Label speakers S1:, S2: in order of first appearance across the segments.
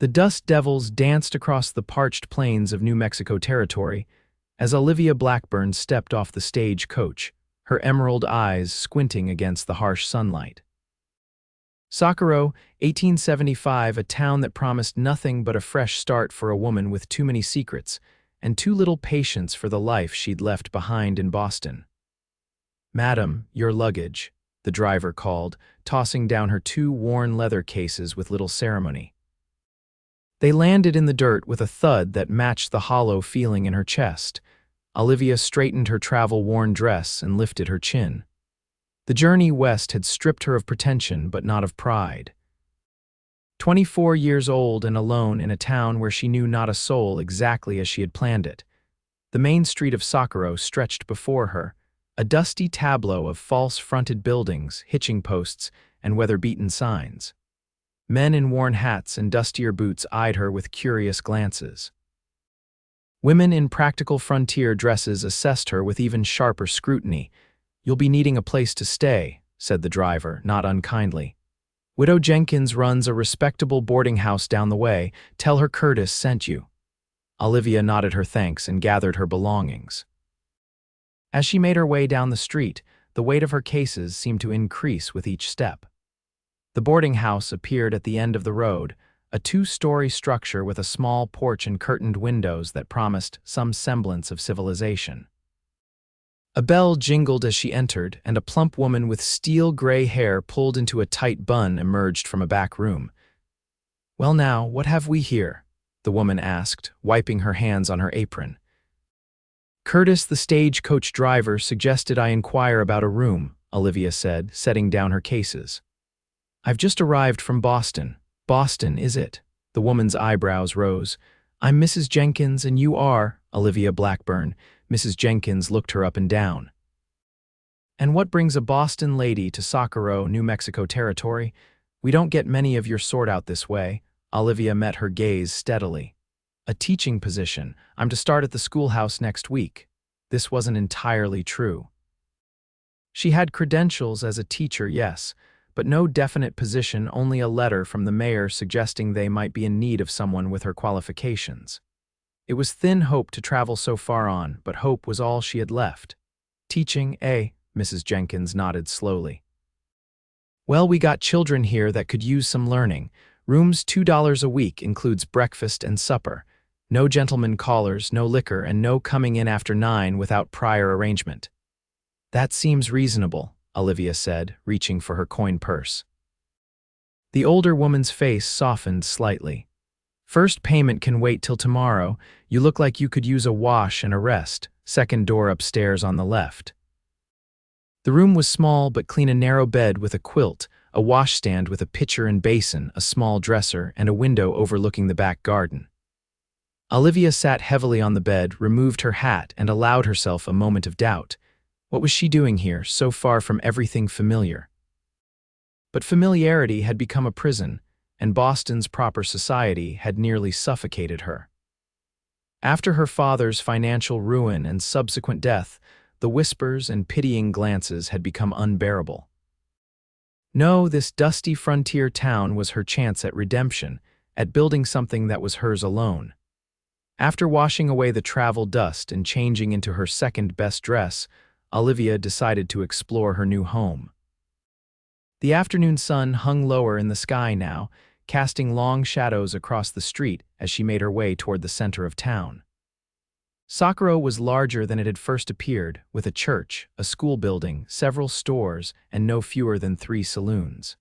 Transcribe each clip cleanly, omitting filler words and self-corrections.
S1: The dust devils danced across the parched plains of New Mexico territory as Olivia Blackburn stepped off the stage coach, her emerald eyes squinting against the harsh sunlight. Socorro, 1875, a town that promised nothing but a fresh start for a woman with too many secrets and too little patience for the life she'd left behind in Boston. "Madam, your luggage," the driver called, tossing down her two worn leather cases with little ceremony. They landed in the dirt with a thud that matched the hollow feeling in her chest. Olivia straightened her travel-worn dress and lifted her chin. The journey west had stripped her of pretension but not of pride. 24 years old and alone in a town where she knew not a soul exactly as she had planned it. The main street of Socorro stretched before her, a dusty tableau of false-fronted buildings, hitching posts, and weather-beaten signs. Men in worn hats and dustier boots eyed her with curious glances. Women in practical frontier dresses assessed her with even sharper scrutiny. "You'll be needing a place to stay," said the driver, not unkindly. "Widow Jenkins runs a respectable boarding house down the way. Tell her Curtis sent you." Olivia nodded her thanks and gathered her belongings. As she made her way down the street, the weight of her cases seemed to increase with each step. The boarding house appeared at the end of the road, a two-story structure with a small porch and curtained windows that promised some semblance of civilization. A bell jingled as she entered, and a plump woman with steel-gray hair pulled into a tight bun emerged from a back room. "Well now, what have we here?" the woman asked, wiping her hands on her apron. "Curtis, the stagecoach driver, suggested I inquire about a room," Olivia said, setting down her cases. "I've just arrived from Boston." "Boston, is it?" The woman's eyebrows rose. "I'm Mrs. Jenkins, and you are Olivia Blackburn." Mrs. Jenkins looked her up and down. "And what brings a Boston lady to Socorro, New Mexico territory? We don't get many of your sort out this way." Olivia met her gaze steadily. "A teaching position. I'm to start at the schoolhouse next week." This wasn't entirely true. She had credentials as a teacher, yes, but no definite position, only a letter from the mayor suggesting they might be in need of someone with her qualifications. It was thin hope to travel so far on, but hope was all she had left. "Teaching, eh?" Mrs. Jenkins nodded slowly. "Well, we got children here that could use some learning. Room's $2 a week, includes breakfast and supper. No gentlemen callers, no liquor, and no coming in after 9 without prior arrangement." "That seems reasonable," Olivia said, reaching for her coin purse. The older woman's face softened slightly. "First payment can wait till tomorrow. You look like you could use a wash and a rest. Second door upstairs on the left." The room was small but clean, a narrow bed with a quilt, a washstand with a pitcher and basin, a small dresser, and a window overlooking the back garden. Olivia sat heavily on the bed, removed her hat, and allowed herself a moment of doubt. What was she doing here, so far from everything familiar? But familiarity had become a prison, and Boston's proper society had nearly suffocated her. After her father's financial ruin and subsequent death, the whispers and pitying glances had become unbearable. No, this dusty frontier town was her chance at redemption, at building something that was hers alone. After washing away the travel dust and changing into her second-best dress, Olivia decided to explore her new home. The afternoon sun hung lower in the sky now, casting long shadows across the street as she made her way toward the center of town. Socorro was larger than it had first appeared, with a church, a school building, several stores, and no fewer than 3 saloons.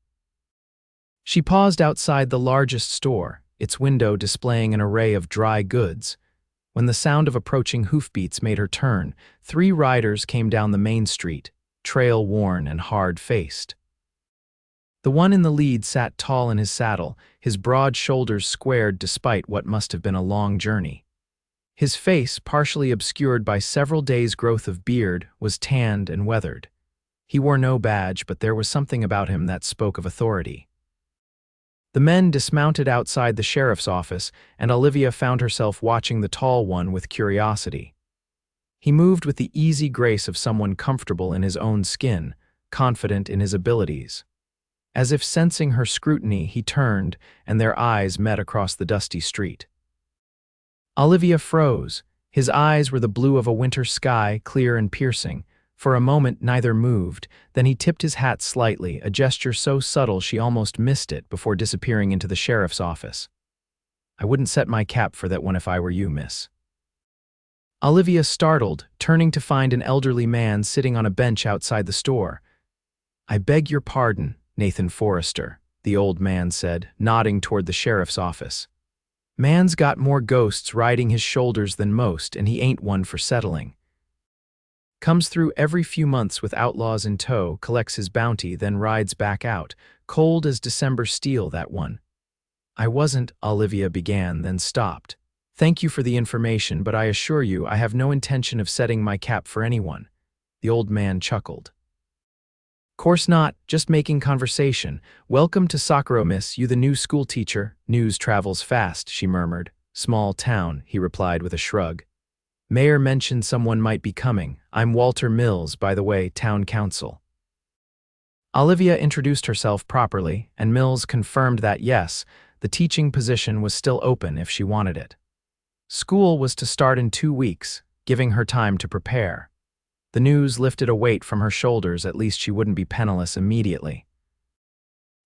S1: She paused outside the largest store, its window displaying an array of dry goods. When the sound of approaching hoofbeats made her turn, 3 riders came down the main street, trail-worn and hard-faced. The one in the lead sat tall in his saddle, his broad shoulders squared despite what must have been a long journey. His face, partially obscured by several days' growth of beard, was tanned and weathered. He wore no badge, but there was something about him that spoke of authority. The men dismounted outside the sheriff's office, and Olivia found herself watching the tall one with curiosity. He moved with the easy grace of someone comfortable in his own skin, confident in his abilities. As if sensing her scrutiny, he turned, and their eyes met across the dusty street. Olivia froze. His eyes were the blue of a winter sky, clear and piercing. For a moment neither moved, then he tipped his hat slightly, a gesture so subtle she almost missed it before disappearing into the sheriff's office. "I wouldn't set my cap for that one if I were you, miss." Olivia startled, turning to find an elderly man sitting on a bench outside the store. "I beg your pardon, Nathan Forrester," the old man said, nodding toward the sheriff's office. "Man's got more ghosts riding his shoulders than most, and he ain't one for settling. Comes through every few months with outlaws in tow, collects his bounty, then rides back out. Cold as December steel, that one." "I wasn't," Olivia began, then stopped. "Thank you for the information, but I assure you I have no intention of setting my cap for anyone." The old man chuckled. "Course not, just making conversation. Welcome to Socorro, miss, you the new school teacher." "News travels fast," she murmured. "Small town," he replied with a shrug. "Mayor mentioned someone might be coming. I'm Walter Mills, by the way, town council." Olivia introduced herself properly, and Mills confirmed that yes, the teaching position was still open if she wanted it. School was to start in 2 weeks, giving her time to prepare. The news lifted a weight from her shoulders, at least she wouldn't be penniless immediately.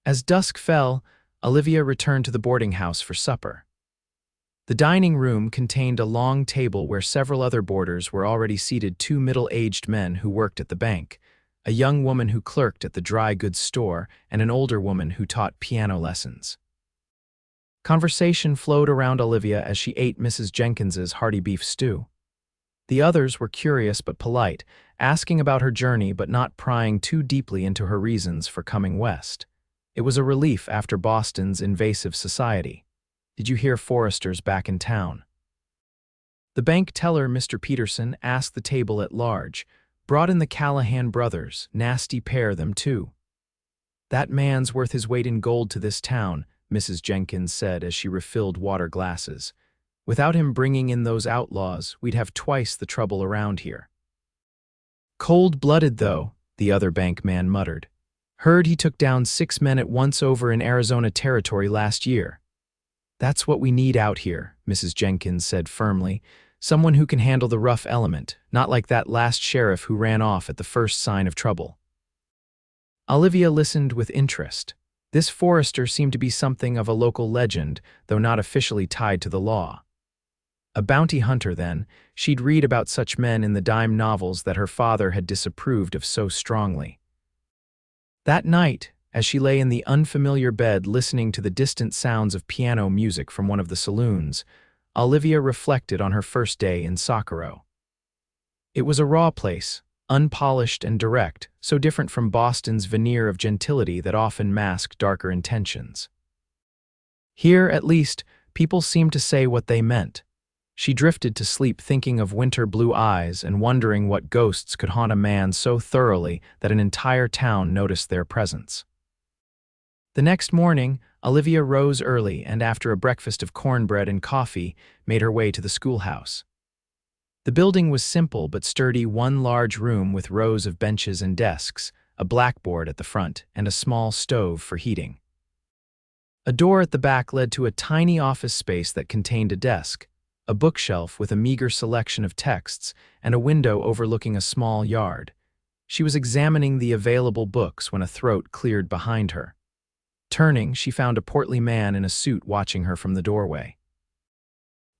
S1: As dusk fell, Olivia returned to the boarding house for supper. The dining room contained a long table where several other boarders were already seated: 2 middle-aged men who worked at the bank, a young woman who clerked at the dry goods store, and an older woman who taught piano lessons. Conversation flowed around Olivia as she ate Mrs. Jenkins's hearty beef stew. The others were curious but polite, asking about her journey but not prying too deeply into her reasons for coming west. It was a relief after Boston's invasive society. "Did you hear Forrester's back in town?" The bank teller, Mr. Peterson, asked the table at large. "Brought in the Callahan brothers, nasty pair them too." "That man's worth his weight in gold to this town," Mrs. Jenkins said as she refilled water glasses. "Without him bringing in those outlaws, we'd have twice the trouble around here." "Cold-blooded, though," the other bank man muttered. "Heard he took down 6 men at once over in Arizona territory last year." "That's what we need out here," Mrs. Jenkins said firmly. "Someone who can handle the rough element, not like that last sheriff who ran off at the first sign of trouble." Olivia listened with interest. This Forrester seemed to be something of a local legend, though not officially tied to the law. A bounty hunter, then, she'd read about such men in the dime novels that her father had disapproved of so strongly. That night, as she lay in the unfamiliar bed listening to the distant sounds of piano music from one of the saloons, Olivia reflected on her first day in Socorro. It was a raw place, unpolished and direct, so different from Boston's veneer of gentility that often masked darker intentions. Here, at least, people seemed to say what they meant. She drifted to sleep thinking of winter blue eyes and wondering what ghosts could haunt a man so thoroughly that an entire town noticed their presence. The next morning, Olivia rose early and, after a breakfast of cornbread and coffee, made her way to the schoolhouse. The building was simple but sturdy, one large room with rows of benches and desks, a blackboard at the front, and a small stove for heating. A door at the back led to a tiny office space that contained a desk, a bookshelf with a meager selection of texts, and a window overlooking a small yard. She was examining the available books when a throat cleared behind her. Turning, she found a portly man in a suit watching her from the doorway.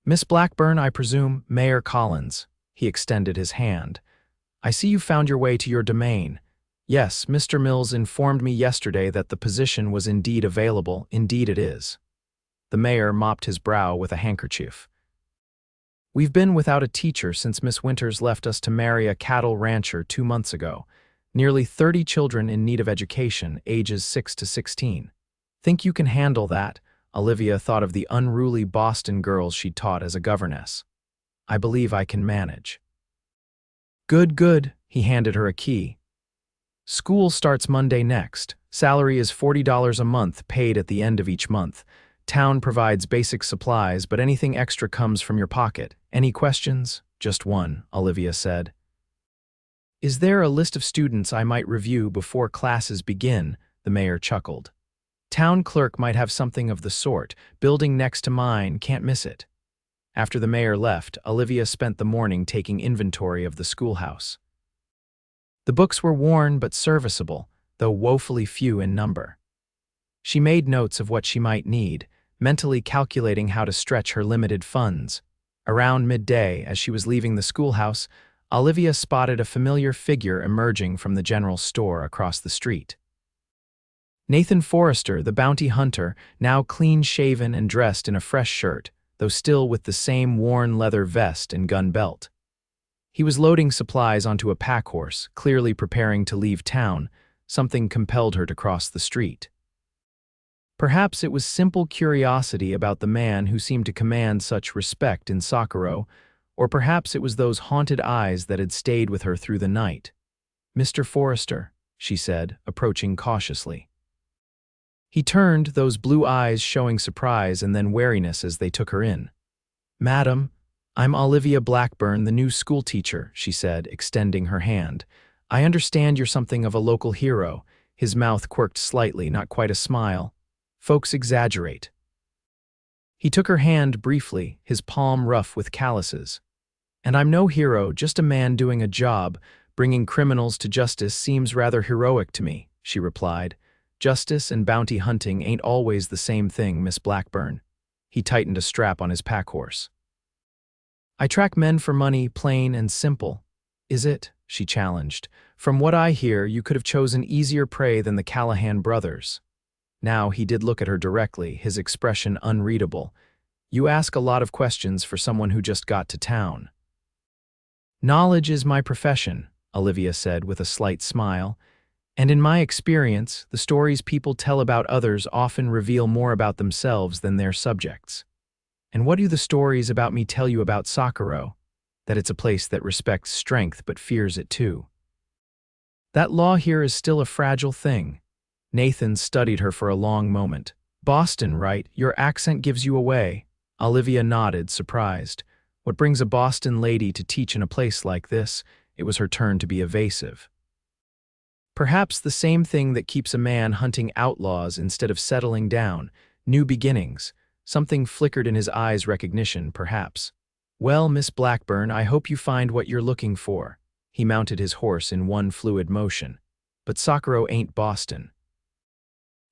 S1: "Miss Blackburn, I presume?" "Mayor Collins." He extended his hand. "I see you found your way to your domain." "Yes, Mr. Mills informed me yesterday that the position was indeed available." "Indeed it is." The mayor mopped his brow with a handkerchief. "We've been without a teacher since Miss Winters left us to marry a cattle rancher 2 months ago. Nearly 30 children in need of education, ages 6 to 16. Think you can handle that?" Olivia thought of the unruly Boston girls she'd taught as a governess. "I believe I can manage." "Good, good." He handed her a key. "School starts Monday next. Salary is $40 a month, paid at the end of each month. Town provides basic supplies, but anything extra comes from your pocket. Any questions?" "Just one," Olivia said. "Is there a list of students I might review before classes begin?" the mayor chuckled. Town clerk might have something of the sort. Building next to mine, can't miss it. After the mayor left, Olivia spent the morning taking inventory of the schoolhouse. The books were worn but serviceable, though woefully few in number. She made notes of what she might need, mentally calculating how to stretch her limited funds. Around midday, as she was leaving the schoolhouse, Olivia spotted a familiar figure emerging from the general store across the street. Nathan Forrester, the bounty hunter, now clean-shaven and dressed in a fresh shirt, though still with the same worn leather vest and gun belt. He was loading supplies onto a pack horse, clearly preparing to leave town. Something compelled her to cross the street. Perhaps it was simple curiosity about the man who seemed to command such respect in Socorro, or perhaps it was those haunted eyes that had stayed with her through the night. "Mr. Forrester," she said, approaching cautiously. He turned, those blue eyes showing surprise and then wariness as they took her in. "Madam, I'm Olivia Blackburn, the new schoolteacher," she said, extending her hand. "I understand you're something of a local hero." His mouth quirked slightly, not quite a smile. "Folks exaggerate." He took her hand briefly, his palm rough with calluses. "And I'm no hero, just a man doing a job. Bringing criminals to justice seems rather heroic to me," she replied. "Justice and bounty hunting ain't always the same thing, Miss Blackburn." He tightened a strap on his pack horse. "I track men for money, plain and simple." "Is it?" she challenged. "From what I hear, you could have chosen easier prey than the Callahan brothers." Now he did look at her directly, his expression unreadable. "You ask a lot of questions for someone who just got to town." "Knowledge is my profession," Olivia said with a slight smile. "And in my experience, the stories people tell about others often reveal more about themselves than their subjects. And what do the stories about me tell you about Socorro? That it's a place that respects strength but fears it too. That law here is still a fragile thing." Nathan studied her for a long moment. "Boston, right? Your accent gives you away." Olivia nodded, surprised. What brings a Boston lady to teach in a place like this? It was her turn to be evasive. "Perhaps the same thing that keeps a man hunting outlaws instead of settling down. New beginnings." Something flickered in his eyes, recognition, perhaps. "Well, Miss Blackburn, I hope you find what you're looking for." He mounted his horse in one fluid motion. "But Socorro ain't Boston.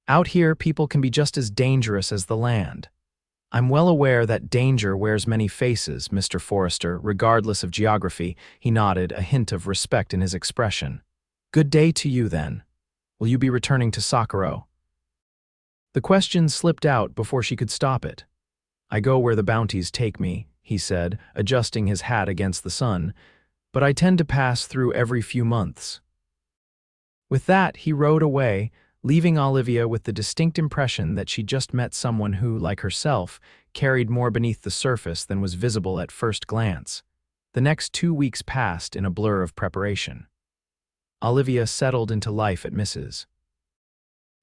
S1: Out here, people can be just as dangerous as the land." "I'm well aware that danger wears many faces, Mr. Forrester, regardless of geography." He nodded, a hint of respect in his expression. "Good day to you, then. Will you be returning to Socorro?" The question slipped out before she could stop it. "I go where the bounties take me," he said, adjusting his hat against the sun, "but I tend to pass through every few months." With that, he rode away, leaving Olivia with the distinct impression that she'd just met someone who, like herself, carried more beneath the surface than was visible at first glance. The next 2 weeks passed in a blur of preparation. Olivia settled into life at Mrs.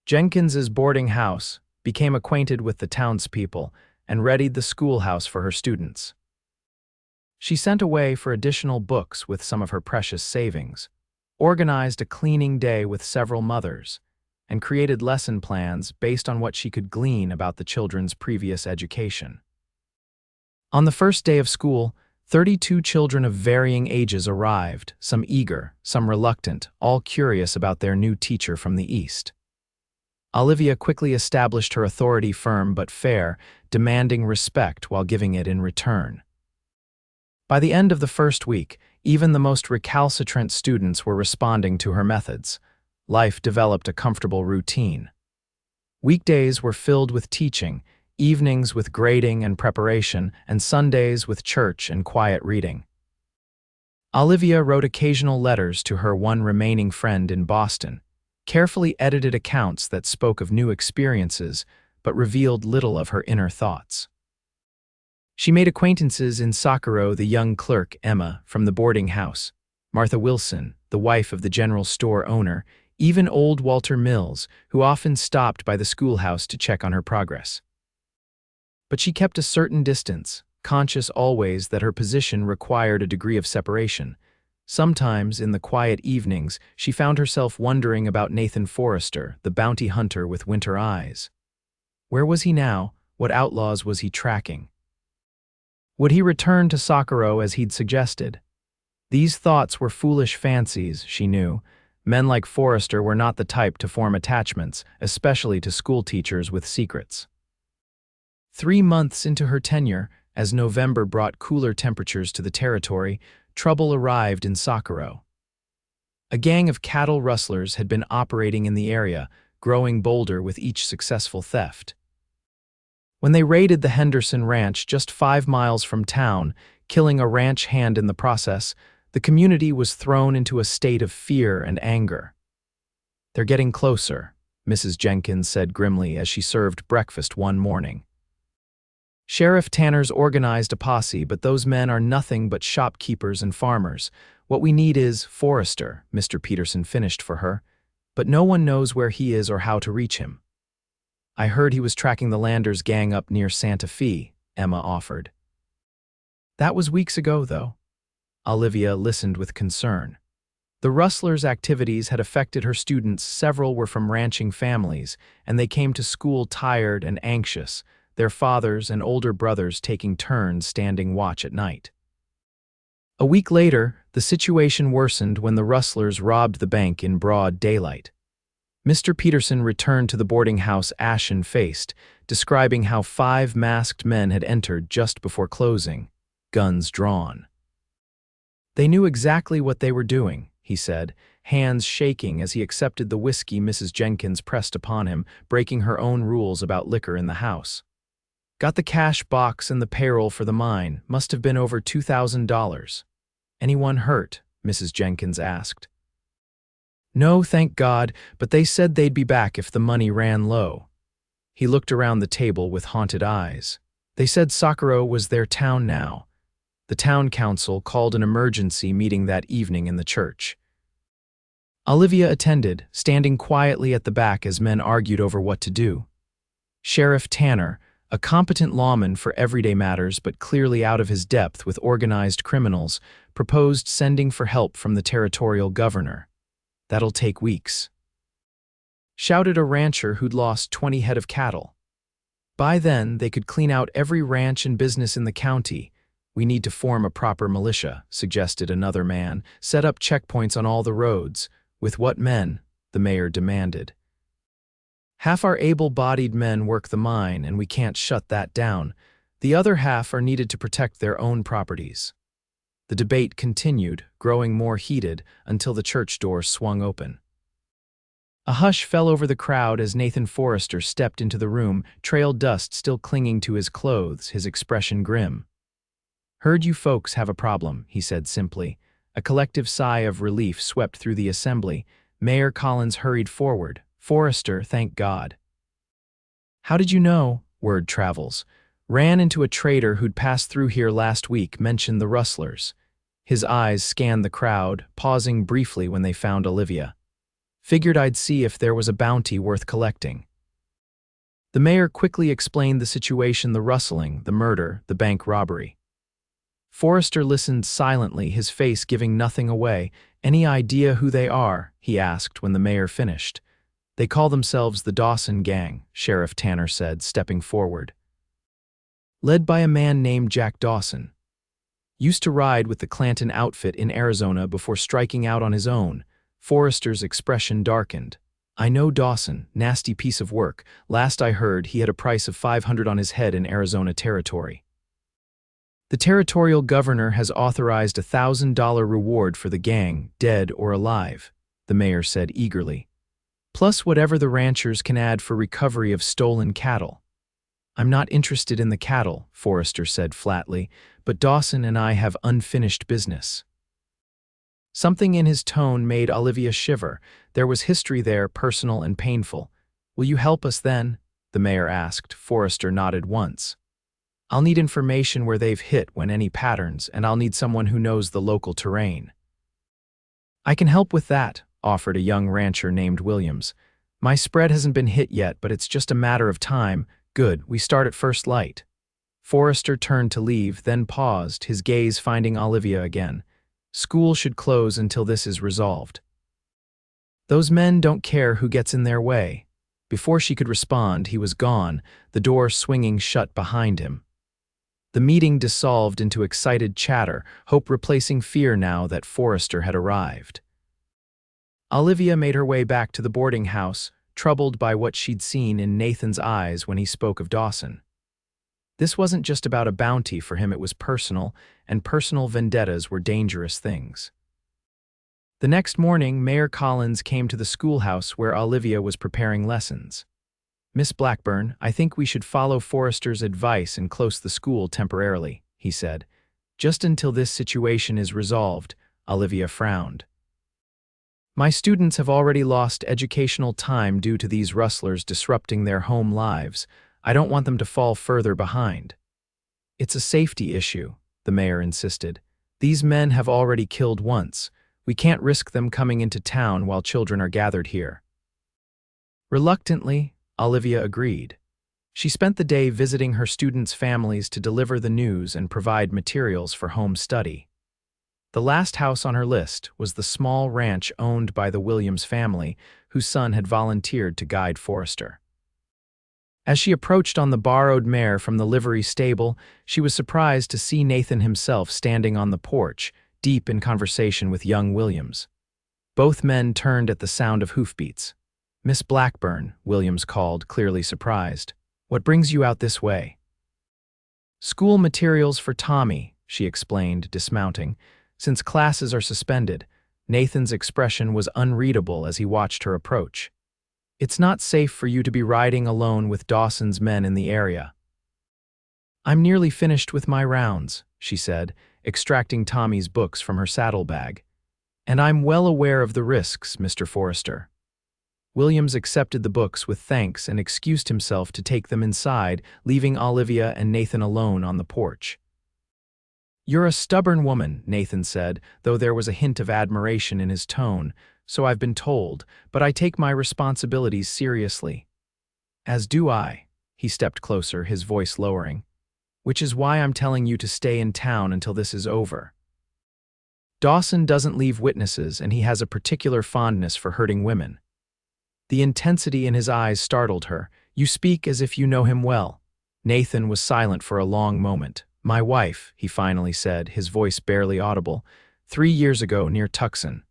S1: Jenkins's boarding house, became acquainted with the townspeople, and readied the schoolhouse for her students. She sent away for additional books with some of her precious savings, organized a cleaning day with several mothers, and created lesson plans based on what she could glean about the children's previous education. On the first day of school, 32 children of varying ages arrived, some eager, some reluctant, all curious about their new teacher from the East. Olivia quickly established her authority firm but fair, demanding respect while giving it in return. By the end of the first week, even the most recalcitrant students were responding to her methods. Life developed a comfortable routine. Weekdays were filled with teaching, evenings with grading and preparation, and Sundays with church and quiet reading. Olivia wrote occasional letters to her one remaining friend in Boston, carefully edited accounts that spoke of new experiences but revealed little of her inner thoughts. She made acquaintances in Socorro, the young clerk, Emma, from the boarding house, Martha Wilson, the wife of the general store owner, even old Walter Mills, who often stopped by the schoolhouse to check on her progress. But she kept a certain distance, conscious always that her position required a degree of separation. Sometimes, in the quiet evenings, she found herself wondering about Nathan Forrester, the bounty hunter with winter eyes. Where was he now? What outlaws was he tracking? Would he return to Socorro as he'd suggested? These thoughts were foolish fancies, she knew. Men like Forrester were not the type to form attachments, especially to schoolteachers with secrets. 3 months into her tenure, as November brought cooler temperatures to the territory, trouble arrived in Socorro. A gang of cattle rustlers had been operating in the area, growing bolder with each successful theft. When they raided the Henderson Ranch just 5 miles from town, killing a ranch hand in the process, the community was thrown into a state of fear and anger. "They're getting closer," Mrs. Jenkins said grimly as she served breakfast one morning. "Sheriff Tanner's organized a posse, but those men are nothing but shopkeepers and farmers. What we need is Forrester," Mr. Peterson finished for her, "but no one knows where he is or how to reach him." "I heard he was tracking the Landers gang up near Santa Fe," Emma offered. "That was weeks ago, though." Olivia listened with concern. The rustlers' activities had affected her students. Several were from ranching families, and they came to school tired and anxious, their fathers and older brothers taking turns standing watch at night. A week later, the situation worsened when the rustlers robbed the bank in broad daylight. Mr. Peterson returned to the boarding house ashen-faced, describing how 5 masked men had entered just before closing, guns drawn. "They knew exactly what they were doing," he said, hands shaking as he accepted the whiskey Mrs. Jenkins pressed upon him, breaking her own rules about liquor in the house. "Got the cash box and the payroll for the mine. Must have been over $2,000. Anyone hurt?" Mrs. Jenkins asked. "No, thank God, but they said they'd be back if the money ran low." He looked around the table with haunted eyes. "They said Socorro was their town now." The town council called an emergency meeting that evening in the church. Olivia attended, standing quietly at the back as men argued over what to do. Sheriff Tanner, a competent lawman for everyday matters but clearly out of his depth with organized criminals, proposed sending for help from the territorial governor. "That'll take weeks," shouted a rancher who'd lost 20 head of cattle. "By then, they could clean out every ranch and business in the county. We need to form a proper militia," suggested another man. "Set up checkpoints on all the roads." "With what men?" the mayor demanded. "Half our able-bodied men work the mine, and we can't shut that down. The other half are needed to protect their own properties." The debate continued, growing more heated, until the church door swung open. A hush fell over the crowd as Nathan Forrester stepped into the room, trail dust still clinging to his clothes, his expression grim. "Heard you folks have a problem," he said simply. A collective sigh of relief swept through the assembly. Mayor Collins hurried forward. "Forrester, thank God." "How did you know?" Word travels. "Ran into a trader who'd passed through here last week, mentioned the rustlers." His eyes scanned the crowd, pausing briefly when they found Olivia. "Figured I'd see if there was a bounty worth collecting." The mayor quickly explained the situation: the rustling, the murder, the bank robbery. Forrester listened silently, his face giving nothing away. "Any idea who they are?" he asked when the mayor finished. "They call themselves the Dawson Gang," Sheriff Tanner said, stepping forward. "Led by a man named Jack Dawson. Used to ride with the Clanton outfit in Arizona before striking out on his own." Forrester's expression darkened. "I know Dawson, nasty piece of work. Last I heard, he had a price of $500 on his head in Arizona territory." "The territorial governor has authorized a $1,000 reward for the gang, dead or alive," the mayor said eagerly. "Plus whatever the ranchers can add for recovery of stolen cattle." "I'm not interested in the cattle," Forrester said flatly, "but Dawson and I have unfinished business." Something in his tone made Olivia shiver. There was history there, personal and painful. "Will you help us then?" the mayor asked. Forrester nodded once. "I'll need information where they've hit, when any patterns, and I'll need someone who knows the local terrain." "I can help with that," offered a young rancher named Williams. "My spread hasn't been hit yet, but it's just a matter of time." "Good, we start at first light." Forrester turned to leave, then paused, his gaze finding Olivia again. School should close until this is resolved. Those men don't care who gets in their way. Before she could respond, he was gone, the door swinging shut behind him. The meeting dissolved into excited chatter, hope replacing fear now that Forrester had arrived. Olivia made her way back to the boarding house, troubled by what she'd seen in Nathan's eyes when he spoke of Dawson. This wasn't just about a bounty for him, it was personal, and personal vendettas were dangerous things. The next morning, Mayor Collins came to the schoolhouse where Olivia was preparing lessons. "Miss Blackburn, I think we should follow Forrester's advice and close the school temporarily," he said. "Just until this situation is resolved." Olivia frowned. "My students have already lost educational time due to these rustlers disrupting their home lives. I don't want them to fall further behind." "It's a safety issue," the mayor insisted. "These men have already killed once. We can't risk them coming into town while children are gathered here." Reluctantly, Olivia agreed. She spent the day visiting her students' families to deliver the news and provide materials for home study. The last house on her list was the small ranch owned by the Williams family, whose son had volunteered to guide Forrester. As she approached on the borrowed mare from the livery stable, she was surprised to see Nathan himself standing on the porch, deep in conversation with young Williams. Both men turned at the sound of hoofbeats. "Miss Blackburn," Williams called, clearly surprised. "What brings you out this way?" "School materials for Tommy," she explained, dismounting. Since classes are suspended, Nathan's expression was unreadable as he watched her approach. "It's not safe for you to be riding alone with Dawson's men in the area." "I'm nearly finished with my rounds," she said, extracting Tommy's books from her saddlebag. "And I'm well aware of the risks, Mr. Forrester." Williams accepted the books with thanks and excused himself to take them inside, leaving Olivia and Nathan alone on the porch. "You're a stubborn woman," Nathan said, though there was a hint of admiration in his tone. "So I've been told, but I take my responsibilities seriously." "As do I." He stepped closer, his voice lowering. "Which is why I'm telling you to stay in town until this is over. Dawson doesn't leave witnesses, and he has a particular fondness for hurting women." The intensity in his eyes startled her. "You speak as if you know him well." Nathan was silent for a long moment. "My wife," he finally said, his voice barely audible, 3 years ago near Tucson.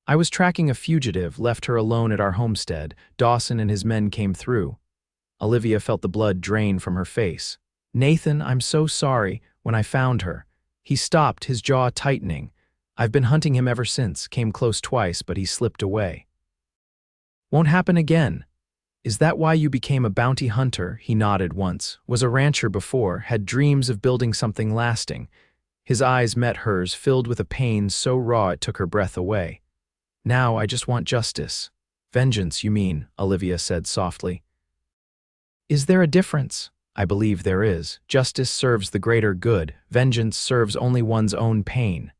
S1: "I was tracking a fugitive, left her alone at our homestead. Dawson and his men came through." Olivia felt the blood drain from her face. "Nathan, I'm so sorry. When I found her." He stopped, his jaw tightening. "I've been hunting him ever since, came close twice, but he slipped away." "Won't happen again." "Is that why you became a bounty hunter?" He nodded once. "Was a rancher before, had dreams of building something lasting." His eyes met hers, filled with a pain so raw it took her breath away. "Now I just want justice." "Vengeance, you mean," Olivia said softly. "Is there a difference?" "I believe there is. Justice serves the greater good. Vengeance serves only one's own pain."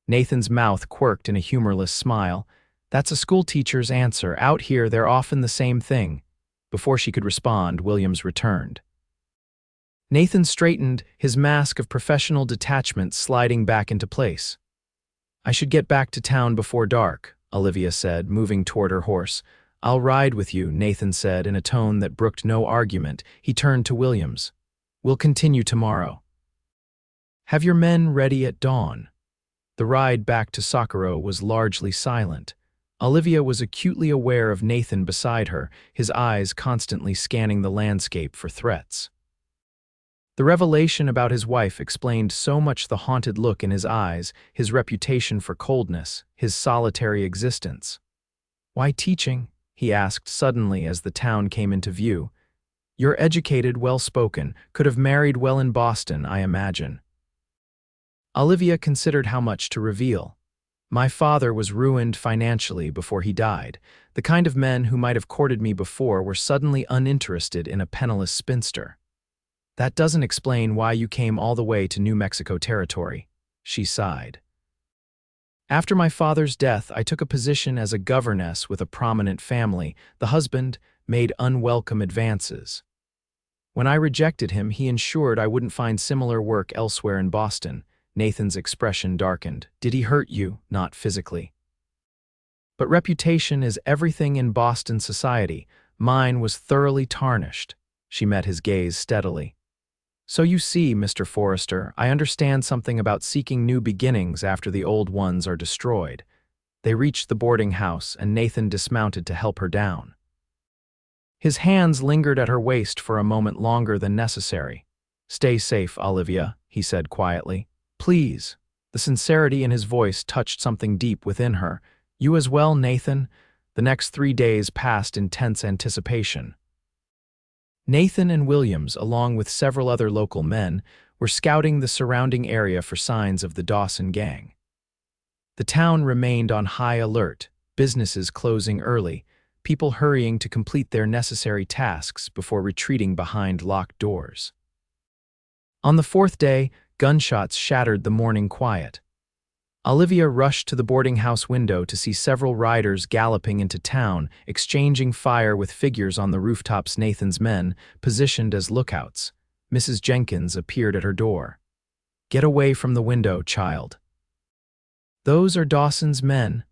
S1: Nathan's mouth quirked in a humorless smile. "That's a schoolteacher's answer. Out here, they're often the same thing." Before she could respond, Williams returned. Nathan straightened, his mask of professional detachment sliding back into place. "I should get back to town before dark," Olivia said, moving toward her horse. "I'll ride with you," Nathan said in a tone that brooked no argument. He turned to Williams. "We'll continue tomorrow. Have your men ready at dawn." The ride back to Socorro was largely silent. Olivia was acutely aware of Nathan beside her, his eyes constantly scanning the landscape for threats. The revelation about his wife explained so much, the haunted look in his eyes, his reputation for coldness, his solitary existence. "Why teaching?" he asked suddenly as the town came into view. "You're educated, well-spoken, could have married well in Boston, I imagine." Olivia considered how much to reveal. "My father was ruined financially before he died. The kind of men who might have courted me before were suddenly uninterested in a penniless spinster." "That doesn't explain why you came all the way to New Mexico territory," she sighed. "After my father's death, I took a position as a governess with a prominent family. The husband made unwelcome advances. When I rejected him, he ensured I wouldn't find similar work elsewhere in Boston." Nathan's expression darkened. Did he hurt you? Not physically. But reputation is everything in Boston society. Mine was thoroughly tarnished. She met his gaze steadily. So you see, Mr. Forrester, I understand something about seeking new beginnings after the old ones are destroyed. They reached the boarding house, and Nathan dismounted to help her down. His hands lingered at her waist for a moment longer than necessary. Stay safe, Olivia, he said quietly. Please. The sincerity in his voice touched something deep within her. You as well, Nathan? The next 3 days passed in tense anticipation. Nathan and Williams, along with several other local men, were scouting the surrounding area for signs of the Dawson gang. The town remained on high alert, businesses closing early, people hurrying to complete their necessary tasks before retreating behind locked doors. On the 4th day, gunshots shattered the morning quiet. Olivia rushed to the boarding house window to see several riders galloping into town, exchanging fire with figures on the rooftops. Nathan's men, positioned as lookouts. Mrs. Jenkins appeared at her door. Get away from the window, child. Those are Dawson's men.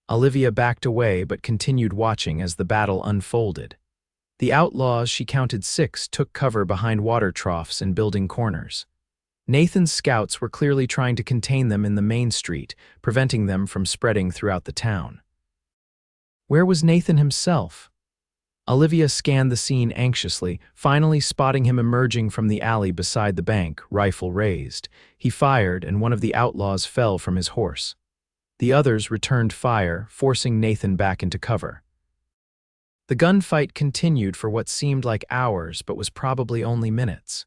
S1: Olivia backed away but continued watching as the battle unfolded. The outlaws, she counted 6, took cover behind water troughs and building corners. Nathan's scouts were clearly trying to contain them in the main street, preventing them from spreading throughout the town. Where was Nathan himself? Olivia scanned the scene anxiously, finally spotting him emerging from the alley beside the bank, rifle raised. He fired, and one of the outlaws fell from his horse. The others returned fire, forcing Nathan back into cover. The gunfight continued for what seemed like hours, but was probably only minutes.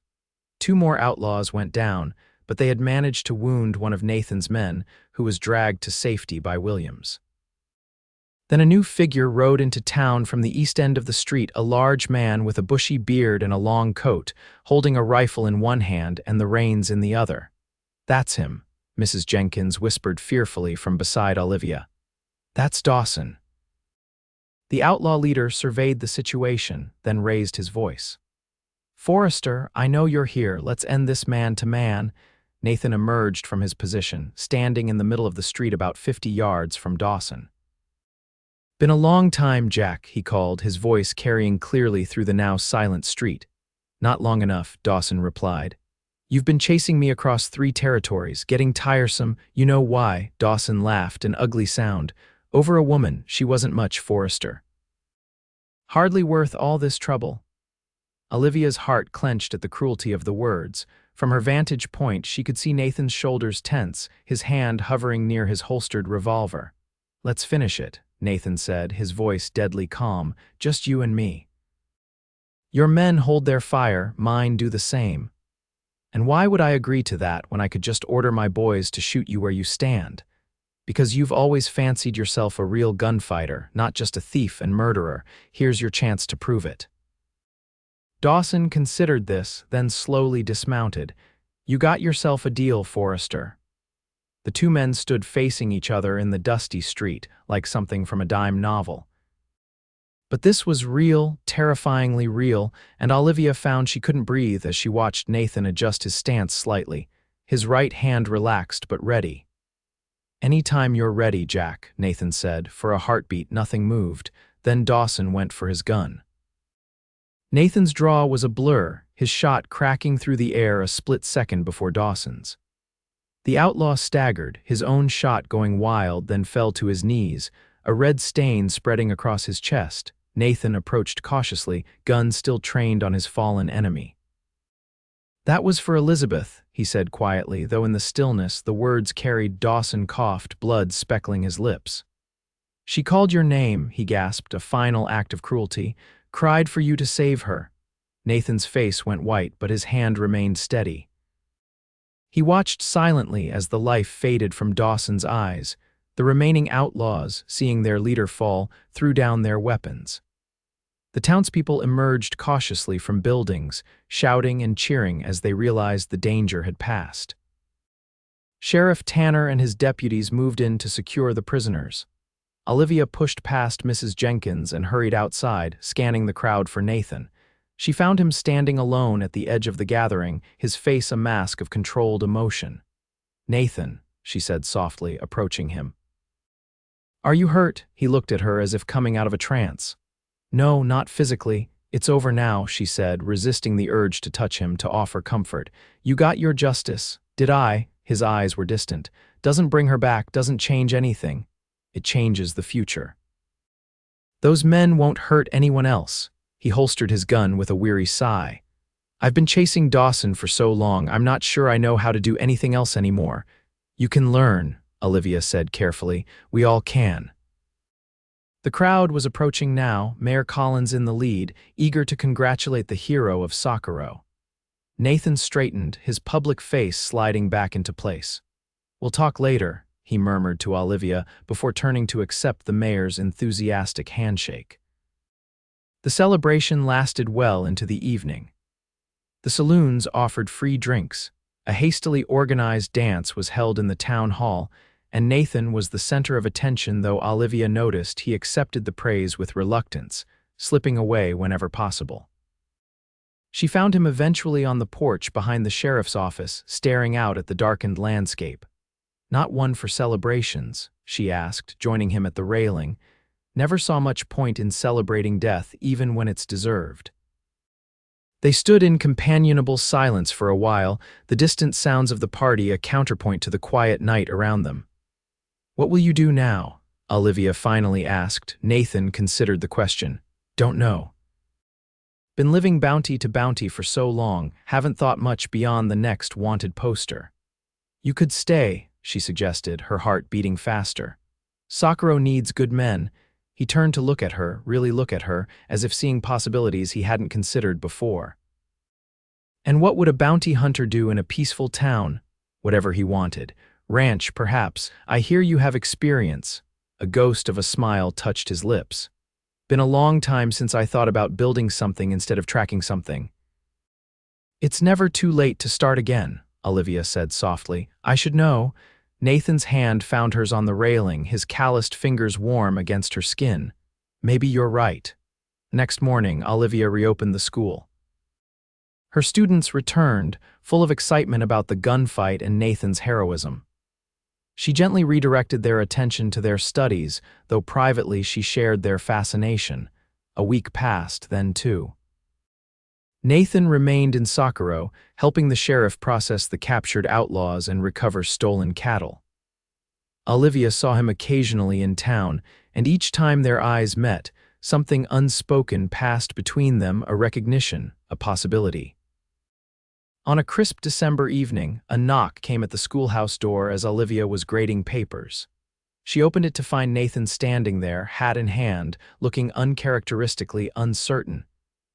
S1: 2 more outlaws went down, but they had managed to wound one of Nathan's men, who was dragged to safety by Williams. Then a new figure rode into town from the east end of the street, a large man with a bushy beard and a long coat, holding a rifle in one hand and the reins in the other. That's him, Mrs. Jenkins whispered fearfully from beside Olivia. That's Dawson. The outlaw leader surveyed the situation, then raised his voice. Forrester, I know you're here. Let's end this man to man. Nathan emerged from his position, standing in the middle of the street about 50 yards from Dawson. Been a long time, Jack, he called, his voice carrying clearly through the now silent street. Not long enough, Dawson replied. You've been chasing me across 3 territories, getting tiresome. You know why, Dawson laughed, an ugly sound. Over a woman, she wasn't much, Forrester. Hardly worth all this trouble. Olivia's heart clenched at the cruelty of the words. From her vantage point, she could see Nathan's shoulders tense, his hand hovering near his holstered revolver. Let's finish it, Nathan said, his voice deadly calm. Just you and me. Your men hold their fire, mine do the same. And why would I agree to that when I could just order my boys to shoot you where you stand? Because you've always fancied yourself a real gunfighter, not just a thief and murderer. Here's your chance to prove it. Dawson considered this, then slowly dismounted. You got yourself a deal, Forrester. The 2 men stood facing each other in the dusty street, like something from a dime novel. But this was real, terrifyingly real, and Olivia found she couldn't breathe as she watched Nathan adjust his stance slightly, his right hand relaxed but ready. Anytime you're ready, Jack, Nathan said. For a heartbeat, nothing moved. Then Dawson went for his gun. Nathan's draw was a blur, his shot cracking through the air a split second before Dawson's. The outlaw staggered, his own shot going wild, then fell to his knees, a red stain spreading across his chest. Nathan approached cautiously, gun still trained on his fallen enemy. That was for Elizabeth, he said quietly, though in the stillness the words carried. Dawson coughed, blood speckling his lips. She called your name, he gasped, a final act of cruelty. Cried for you to save her. Nathan's face went white, but his hand remained steady. He watched silently as the life faded from Dawson's eyes. The remaining outlaws, seeing their leader fall, threw down their weapons. The townspeople emerged cautiously from buildings, shouting and cheering as they realized the danger had passed. Sheriff Tanner and his deputies moved in to secure the prisoners. Olivia pushed past Mrs. Jenkins and hurried outside, scanning the crowd for Nathan. She found him standing alone at the edge of the gathering, his face a mask of controlled emotion. Nathan, she said softly, approaching him. Are you hurt? He looked at her as if coming out of a trance. No, not physically. It's over now, she said, resisting the urge to touch him, to offer comfort. You got your justice. Did I? His eyes were distant. Doesn't bring her back, doesn't change anything. It changes the future. Those men won't hurt anyone else. He holstered his gun with a weary sigh. I've been chasing Dawson for so long, I'm not sure I know how to do anything else anymore. You can learn, Olivia said carefully. We all can. The crowd was approaching now, Mayor Collins in the lead, eager to congratulate the hero of Socorro. Nathan straightened, his public face sliding back into place. We'll talk later, he murmured to Olivia before turning to accept the mayor's enthusiastic handshake. The celebration lasted well into the evening. The saloons offered free drinks. A hastily organized dance was held in the town hall, and Nathan was the center of attention, though Olivia noticed he accepted the praise with reluctance, slipping away whenever possible. She found him eventually on the porch behind the sheriff's office, staring out at the darkened landscape. Not one for celebrations, she asked, joining him at the railing. Never saw much point in celebrating death, even when it's deserved. They stood in companionable silence for a while, the distant sounds of the party a counterpoint to the quiet night around them. What will you do now? Olivia finally asked. Nathan considered the question. Don't know. Been living bounty to bounty for so long, haven't thought much beyond the next wanted poster. You could stay, she suggested, her heart beating faster. Socorro needs good men. He turned to look at her, really look at her, as if seeing possibilities he hadn't considered before. And what would a bounty hunter do in a peaceful town? Whatever he wanted. Ranch, perhaps. I hear you have experience. A ghost of a smile touched his lips. Been a long time since I thought about building something instead of tracking something. It's never too late to start again, Olivia said softly. I should know. Nathan's hand found hers on the railing, his calloused fingers warm against her skin. Maybe you're right. Next morning, Olivia reopened the school. Her students returned, full of excitement about the gunfight and Nathan's heroism. She gently redirected their attention to their studies, though privately she shared their fascination. A week passed, then two. Nathan remained in Socorro, helping the sheriff process the captured outlaws and recover stolen cattle. Olivia saw him occasionally in town, and each time their eyes met, something unspoken passed between them, a recognition, a possibility. On a crisp December evening, a knock came at the schoolhouse door as Olivia was grading papers. She opened it to find Nathan standing there, hat in hand, looking uncharacteristically uncertain.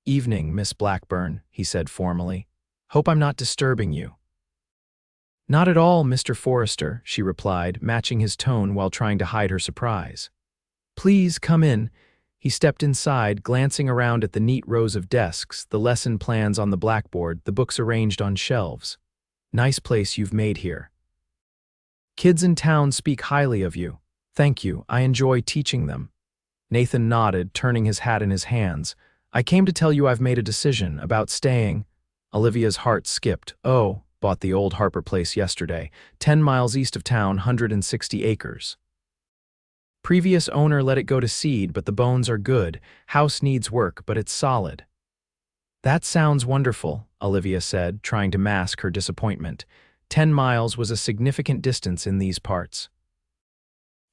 S1: Evening, Miss Blackburn, he said formally. Hope I'm not disturbing you. Not at all, Mr. Forrester, she replied, matching his tone while trying to hide her surprise. Please come in. He stepped inside, glancing around at the neat rows of desks, the lesson plans on the blackboard, the books arranged on shelves. Nice place you've made here. Kids in town speak highly of you. Thank you, I enjoy teaching them. Nathan nodded, turning his hat in his hands. I came to tell you I've made a decision about staying. Olivia's heart skipped. Oh, bought the old Harper place yesterday, 10 miles east of town, 160 acres. Previous owner let it go to seed, but the bones are good. House needs work, but it's solid. That sounds wonderful, Olivia said, trying to mask her disappointment. 10 miles was a significant distance in these parts.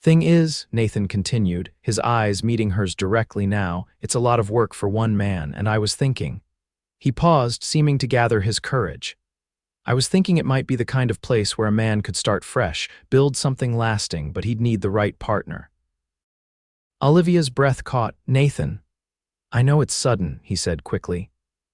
S1: Thing is, Nathan continued, his eyes meeting hers directly now, it's a lot of work for one man, and I was thinking. He paused, seeming to gather his courage. I was thinking it might be the kind of place where a man could start fresh, build something lasting, but he'd need the right partner. Olivia's breath caught. Nathan. I know it's sudden, he said quickly.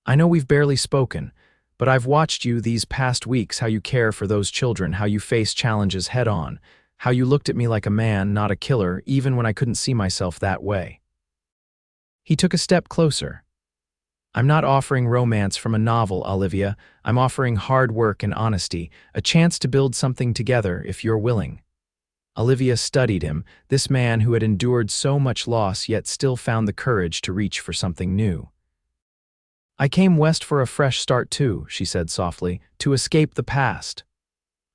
S1: I know we've barely spoken, but I've watched you these past weeks, how you care for those children, how you face challenges head on, how you looked at me like a man, not a killer, even when I couldn't see myself that way. He took a step closer. I'm not offering romance from a novel, Olivia. I'm offering hard work and honesty, a chance to build something together if you're willing. Olivia studied him, this man who had endured so much loss yet still found the courage to reach for something new. I came west for a fresh start too, she said softly, to escape the past.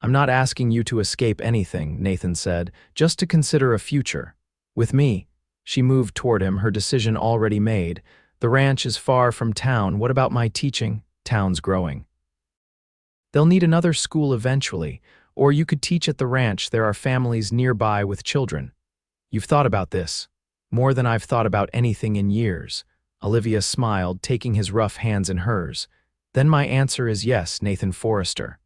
S1: I'm not asking you to escape anything, Nathan said, just to consider a future. With me. She moved toward him, her decision already made. The ranch is far from town. What about my teaching? Town's growing. They'll need another school eventually, or you could teach at the ranch. There are families nearby with children. You've thought about this. More than I've thought about anything in years. Olivia smiled, taking his rough hands in hers. Then my answer is yes, Nathan Forrester.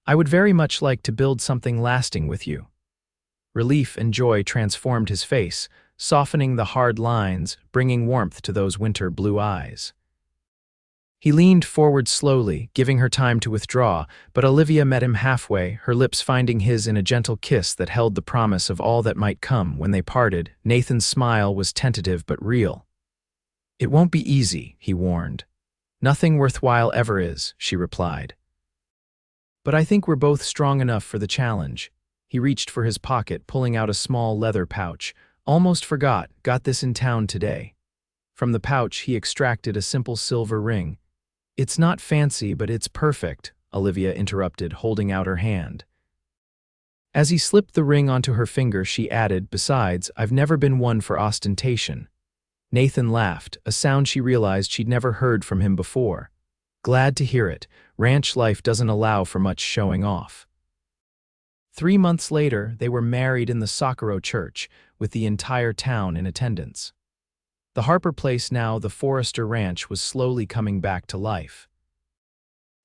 S1: I would very much like to build something lasting with you. Relief and joy transformed his face, softening the hard lines, bringing warmth to those winter blue eyes. He leaned forward slowly, giving her time to withdraw, but Olivia met him halfway, her lips finding his in a gentle kiss that held the promise of all that might come. When they parted, Nathan's smile was tentative but real. It won't be easy, he warned. Nothing worthwhile ever is, she replied. But I think we're both strong enough for the challenge. He reached for his pocket, pulling out a small leather pouch. Almost forgot, got this in town today. From the pouch, he extracted a simple silver ring. It's not fancy, but it's perfect, Olivia interrupted, holding out her hand. As he slipped the ring onto her finger, she added, besides, I've never been one for ostentation. Nathan laughed, a sound she realized she'd never heard from him before. Glad to hear it. Ranch life doesn't allow for much showing off. 3 months later, they were married in the Socorro church, with the entire town in attendance. The Harper place, now the Forrester Ranch, was slowly coming back to life.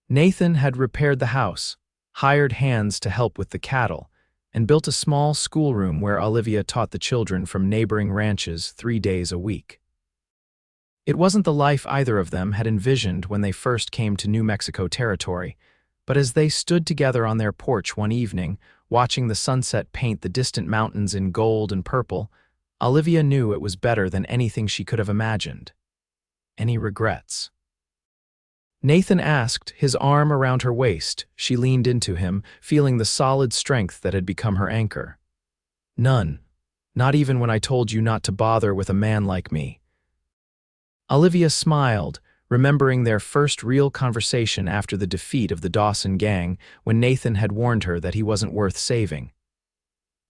S1: Nathan had repaired the house, hired hands to help with the cattle, and built a small schoolroom where Olivia taught the children from neighboring ranches 3 days a week. It wasn't the life either of them had envisioned when they first came to New Mexico territory, but as they stood together on their porch one evening, watching the sunset paint the distant mountains in gold and purple, Olivia knew it was better than anything she could have imagined. Any regrets? Nathan asked, his arm around her waist. She leaned into him, feeling the solid strength that had become her anchor. None. Not even when I told you not to bother with a man like me. Olivia smiled, remembering their first real conversation after the defeat of the Dawson gang, when Nathan had warned her that he wasn't worth saving.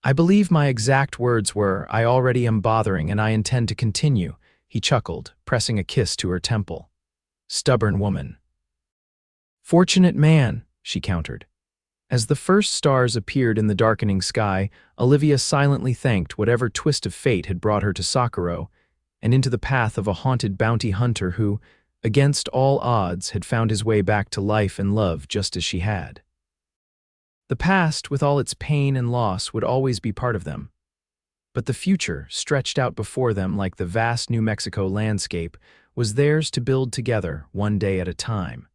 S1: I believe my exact words were, I already am bothering and I intend to continue, he chuckled, pressing a kiss to her temple. Stubborn woman. Fortunate man, she countered. As the first stars appeared in the darkening sky, Olivia silently thanked whatever twist of fate had brought her to Socorro, and into the path of a haunted bounty hunter who, against all odds, had found his way back to life and love just as she had. The past, with all its pain and loss, would always be part of them. But the future, stretched out before them like the vast New Mexico landscape, was theirs to build together, one day at a time.